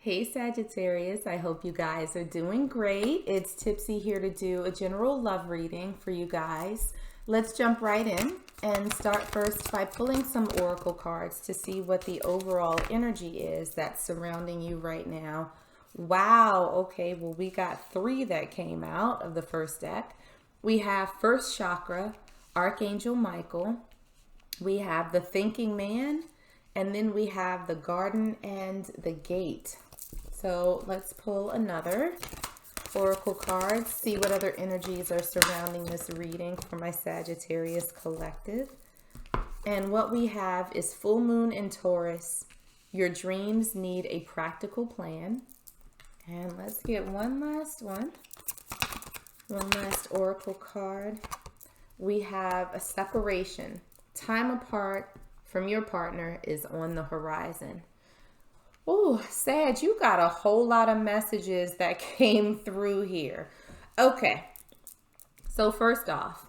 Hey Sagittarius, I hope you guys are doing great. It's Tipsy here to do a general love reading for you guys. Let's jump right in and start first by pulling some oracle cards to see what the overall energy is that's surrounding you right now. Wow, okay, well we got 3 that came out of the first deck. We have first chakra, Archangel Michael. We have the thinking man, and then we have the garden and the gate. So let's pull another oracle card, see what other energies are surrounding this reading for my Sagittarius collective. And what we have is full moon in Taurus. Your dreams need a practical plan. And let's get one last oracle card. We have a separation. Time apart from your partner is on the horizon. Oh, Sag, you got a whole lot of messages that came through here. Okay, so first off,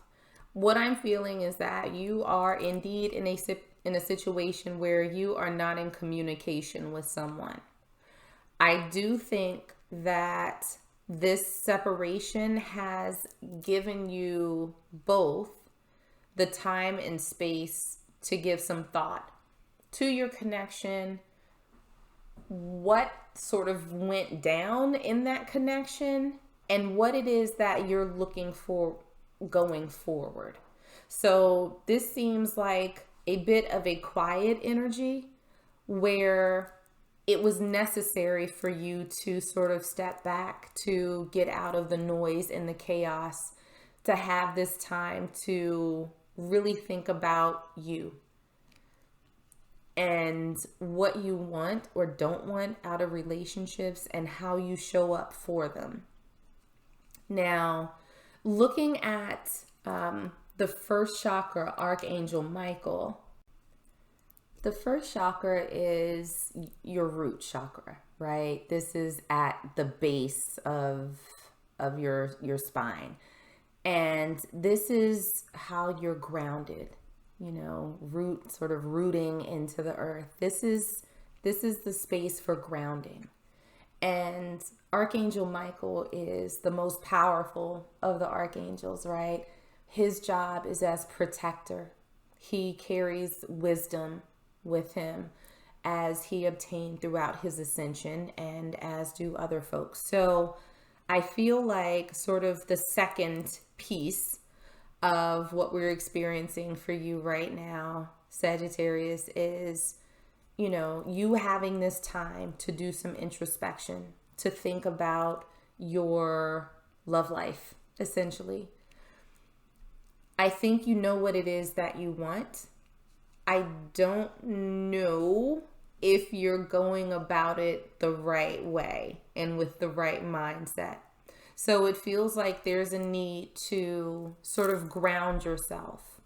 what I'm feeling is that you are indeed in a situation where you are not in communication with someone. I do think that this separation has given you both the time and space to give some thought to your connection, what sort of went down in that connection, and what it is that you're looking for going forward. So this seems like a bit of a quiet energy where it was necessary for you to sort of step back, to get out of the noise and the chaos, to have this time to really think about you and what you want or don't want out of relationships and how you show up for them. Now, looking at the first chakra, Archangel Michael, the first chakra is your root chakra, right? This is at the base of your spine. And this is how you're grounded, sort of rooting into the earth. This is the space for grounding. And Archangel Michael is the most powerful of the archangels, right? His job is as protector. He carries wisdom with him as he obtained throughout his ascension, and as do other folks. So I feel like sort of the second piece of what we're experiencing for you right now, Sagittarius, is, you having this time to do some introspection, to think about your love life, essentially. I think you know what it is that you want. I don't know if you're going about it the right way and with the right mindset. So it feels like there's a need to sort of ground yourself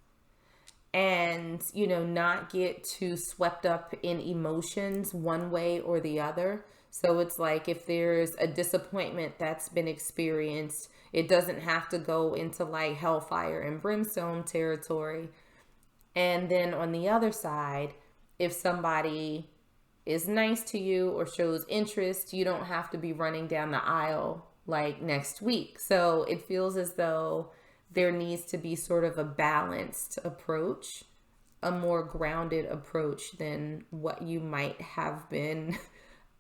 and, not get too swept up in emotions one way or the other. So it's like if there's a disappointment that's been experienced, it doesn't have to go into like hellfire and brimstone territory. And then on the other side, if somebody is nice to you or shows interest, you don't have to be running down the aisle like next week. So it feels as though there needs to be sort of a balanced approach, a more grounded approach than what you might have been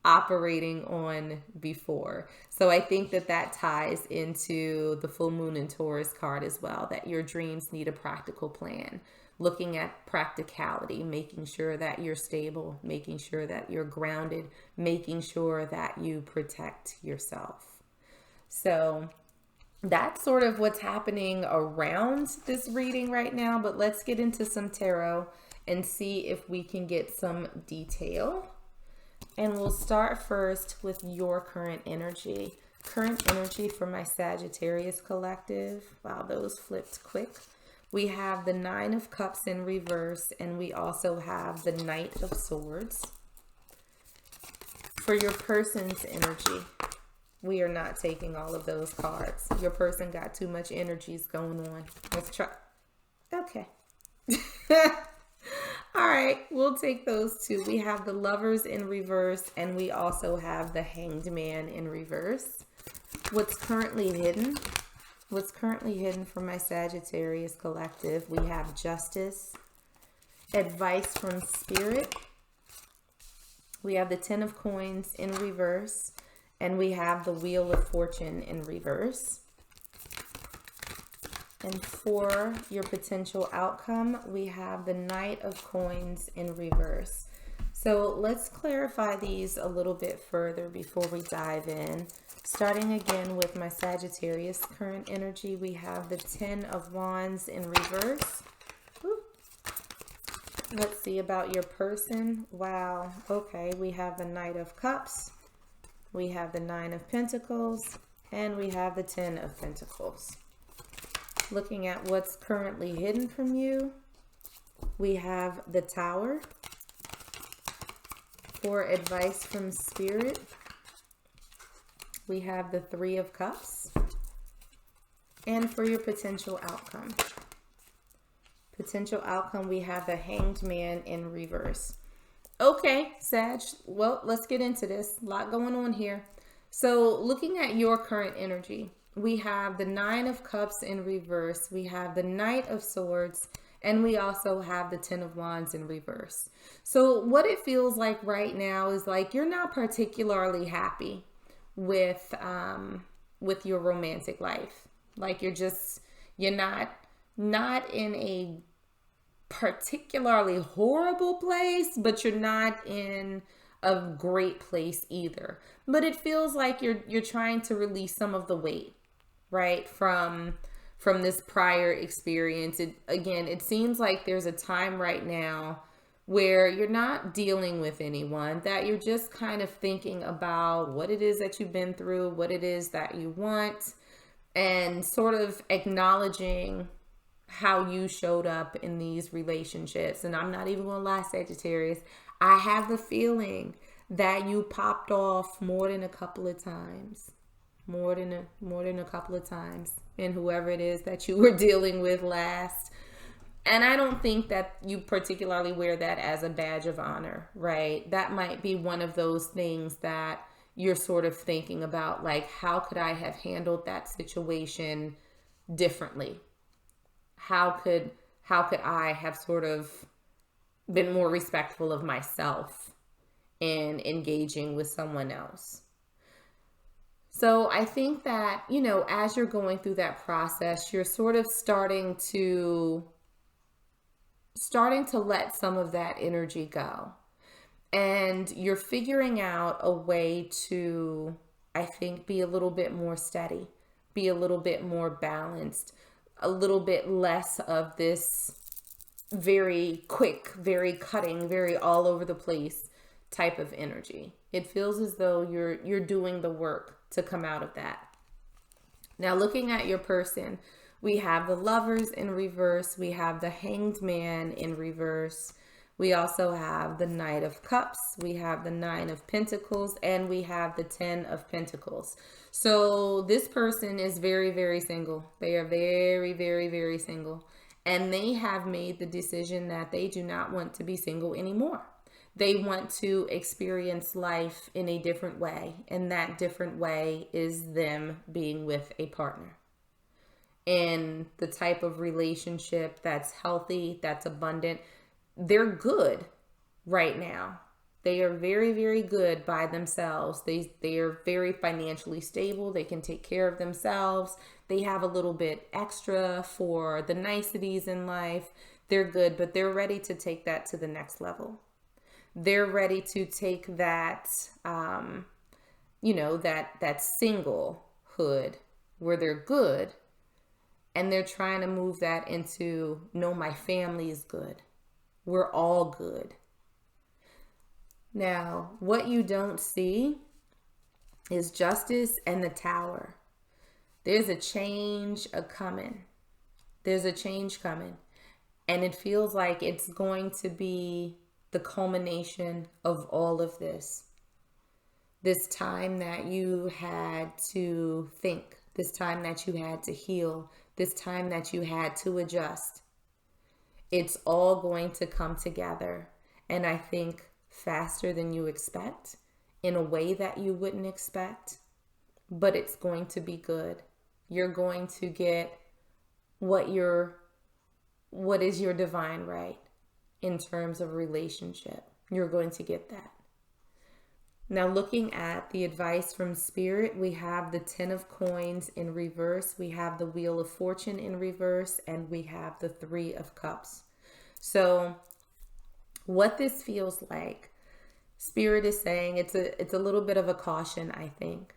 operating on before. So I think that ties into the full moon in Taurus card as well, that your dreams need a practical plan. Looking at practicality, making sure that you're stable, making sure that you're grounded, making sure that you protect yourself. So that's sort of what's happening around this reading right now, but let's get into some tarot and see if we can get some detail. And we'll start first with your current energy. Current energy for my Sagittarius collective. Wow, those flipped quick. We have the 9 of Cups in reverse, and we also have the Knight of Swords. For your person's energy, we are not taking all of those cards. Your person got too much energies going on. Let's try. Okay. All right, we'll take those two. We have the Lovers in reverse, and we also have the Hanged Man in reverse. What's currently hidden? What's currently hidden for my Sagittarius collective? We have Justice, Advice from Spirit. We have the Ten of Coins in reverse, and we have the Wheel of Fortune in reverse. And for your potential outcome, we have the Knight of Coins in reverse. So let's clarify these a little bit further before we dive in. Starting again with my Sagittarius current energy, we have the Ten of Wands in reverse. Woo. Let's see about your person. Wow. Okay, we have the Knight of Cups. We have the Nine of Pentacles. And we have the Ten of Pentacles. Looking at what's currently hidden from you, we have the Tower. For advice from Spirit, we have the Three of Cups. And for your potential outcome, we have the Hanged Man in reverse. Okay, Sag, well, let's get into this. A lot going on here. So looking at your current energy, we have the Nine of Cups in reverse. We have the Knight of Swords. And we also have the Ten of Wands in reverse. So what it feels like right now is like you're not particularly happy with your romantic life. Like you're not in a particularly horrible place, but you're not in a great place either. But it feels like you're trying to release some of the weight, right? From this prior experience. It seems like there's a time right now where you're not dealing with anyone, that you're just kind of thinking about what it is that you've been through, what it is that you want, and sort of acknowledging how you showed up in these relationships. And I'm not even gonna lie, Sagittarius, I have the feeling that you popped off more than a couple of times. More than a couple of times in whoever it is that you were dealing with last. And I don't think that you particularly wear that as a badge of honor, right? That might be one of those things that you're sort of thinking about, like, how could I have handled that situation differently? How could I have sort of been more respectful of myself in engaging with someone else? So I think that, as you're going through that process, you're sort of starting to let some of that energy go. And you're figuring out a way to, I think, be a little bit more steady, be a little bit more balanced, a little bit less of this very quick, very cutting, very all over the place type of energy. It feels as though you're doing the work to come out of that. Now, looking at your person, we have the Lovers in reverse. We have the Hanged Man in reverse. We also have the Knight of Cups. We have the Nine of Pentacles, and we have the Ten of Pentacles. So this person is very, very single. They are very, very, very single. And they have made the decision that they do not want to be single anymore. They want to experience life in a different way. And that different way is them being with a partner. And the type of relationship that's healthy, that's abundant, they're good right now. They are very, very good by themselves. They are very financially stable. They can take care of themselves. They have a little bit extra for the niceties in life. They're good, but they're ready to take that to the next level. They're ready to take that, that singlehood where they're good, and they're trying to move that into, no, my family is good. We're all good. Now, what you don't see is Justice and the Tower. There's a change coming. There's a change coming. And it feels like it's going to be the culmination of all of this. This time that you had to think, this time that you had to heal, this time that you had to adjust. it's all going to come together. And I think faster than you expect, in a way that you wouldn't expect, but it's going to be good. You're going to get what is your divine right in terms of relationship. You're going to get that. Now, looking at the advice from Spirit, we have the 10 of coins in reverse, we have the Wheel of Fortune in reverse, and we have the 3 of cups. So what this feels like, Spirit is saying, it's a little bit of a caution, I think,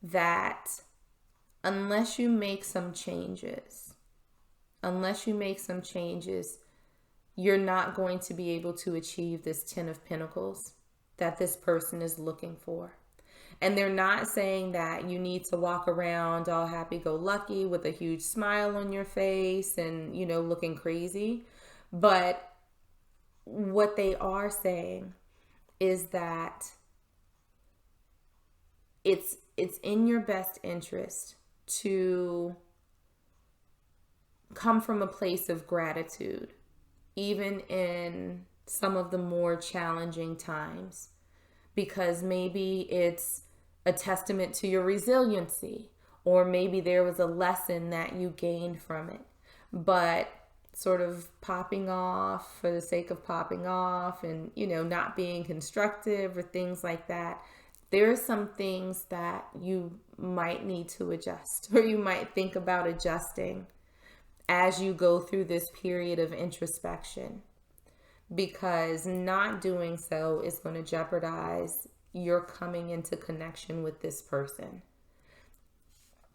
that unless you make some changes, you're not going to be able to achieve this 10 of Pentacles that this person is looking for. And they're not saying that you need to walk around all happy-go-lucky with a huge smile on your face and, looking crazy. But what they are saying is that it's in your best interest to come from a place of gratitude, even in some of the more challenging times, because maybe it's a testament to your resiliency, or maybe there was a lesson that you gained from it. But sort of popping off for the sake of popping off and, not being constructive or things like that, there are some things that you might need to adjust, or you might think about adjusting as you go through this period of introspection, because not doing so is going to jeopardize your coming into connection with this person.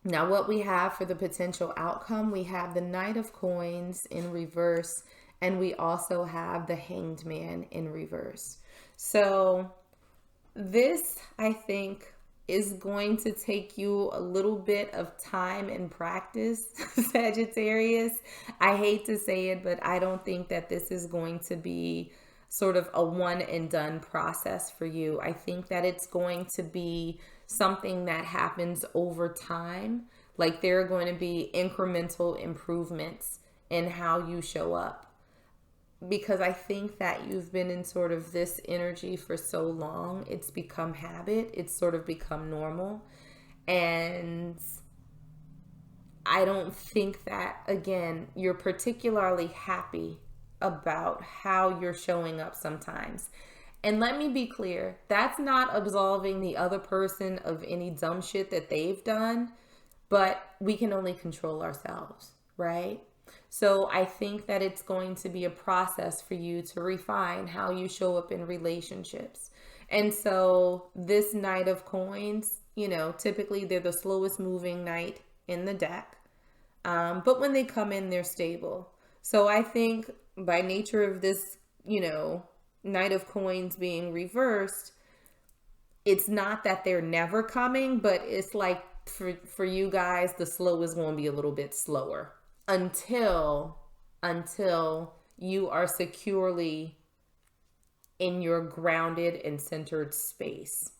Now, what we have for the potential outcome, we have the Knight of Coins in reverse, and we also have the Hanged Man in reverse. So this, I think, is going to take you a little bit of time and practice, Sagittarius. I hate to say it, but I don't think that this is going to be sort of a one and done process for you. I think that it's going to be something that happens over time. Like, there are going to be incremental improvements in how you show up. Because I think that you've been in sort of this energy for so long, it's become habit, it's sort of become normal. And I don't think that, again, you're particularly happy about how you're showing up sometimes. And let me be clear, that's not absolving the other person of any dumb shit that they've done, but we can only control ourselves, right? So I think that it's going to be a process for you to refine how you show up in relationships. And so this Knight of Coins, typically they're the slowest moving knight in the deck. But when they come in, they're stable. So I think by nature of this, Knight of Coins being reversed, it's not that they're never coming, but it's like for you guys, the slow is going to be a little bit slower until you are securely in your grounded and centered space,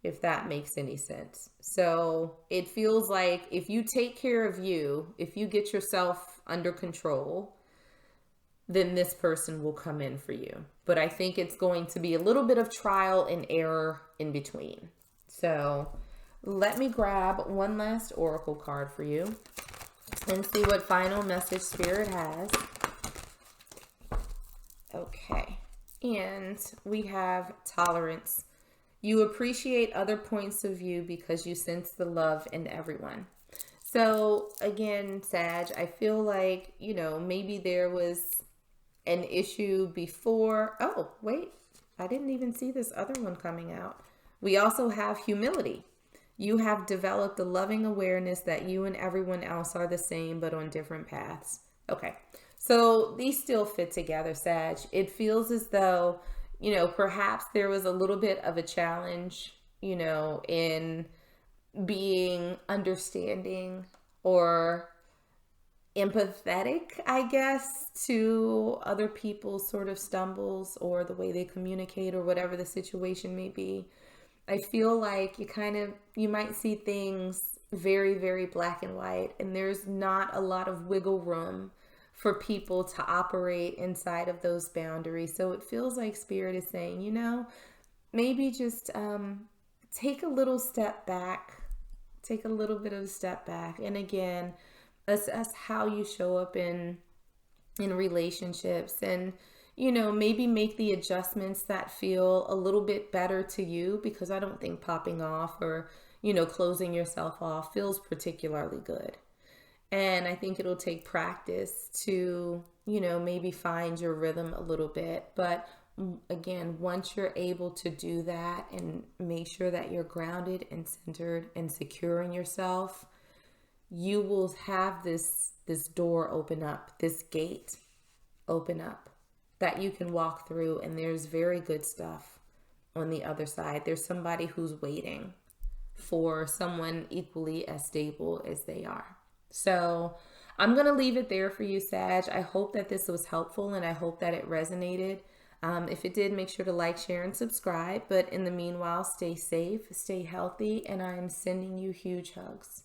if that makes any sense. So it feels like if you take care of you, if you get yourself under control, then this person will come in for you. But I think it's going to be a little bit of trial and error in between. So let me grab one last oracle card for you and see what final message Spirit has. Okay. And we have tolerance. You appreciate other points of view because you sense the love in everyone. So again, Sag, I feel like, maybe there was an issue before. Oh, wait, I didn't even see this other one coming out. We also have humility. You have developed a loving awareness that you and everyone else are the same, but on different paths. Okay, so these still fit together, Sag. It feels as though, perhaps there was a little bit of a challenge, in being understanding or empathetic, I guess, to other people's sort of stumbles or the way they communicate or whatever the situation may be. I feel like you might see things very, very black and white, and there's not a lot of wiggle room for people to operate inside of those boundaries. So it feels like Spirit is saying, maybe just take a little step back, take a little bit of a step back. And again, assess how you show up in relationships, and maybe make the adjustments that feel a little bit better to you, because I don't think popping off or closing yourself off feels particularly good. And I think it'll take practice to maybe find your rhythm a little bit. But again, once you're able to do that and make sure that you're grounded and centered and secure in yourself, you will have this door open up, this gate open up that you can walk through, and there's very good stuff on the other side. There's somebody who's waiting for someone equally as stable as they are. So I'm going to leave it there for you, Sag. I hope that this was helpful, and I hope that it resonated. If it did, make sure to like, share, and subscribe. But in the meanwhile, stay safe, stay healthy, and I'm sending you huge hugs.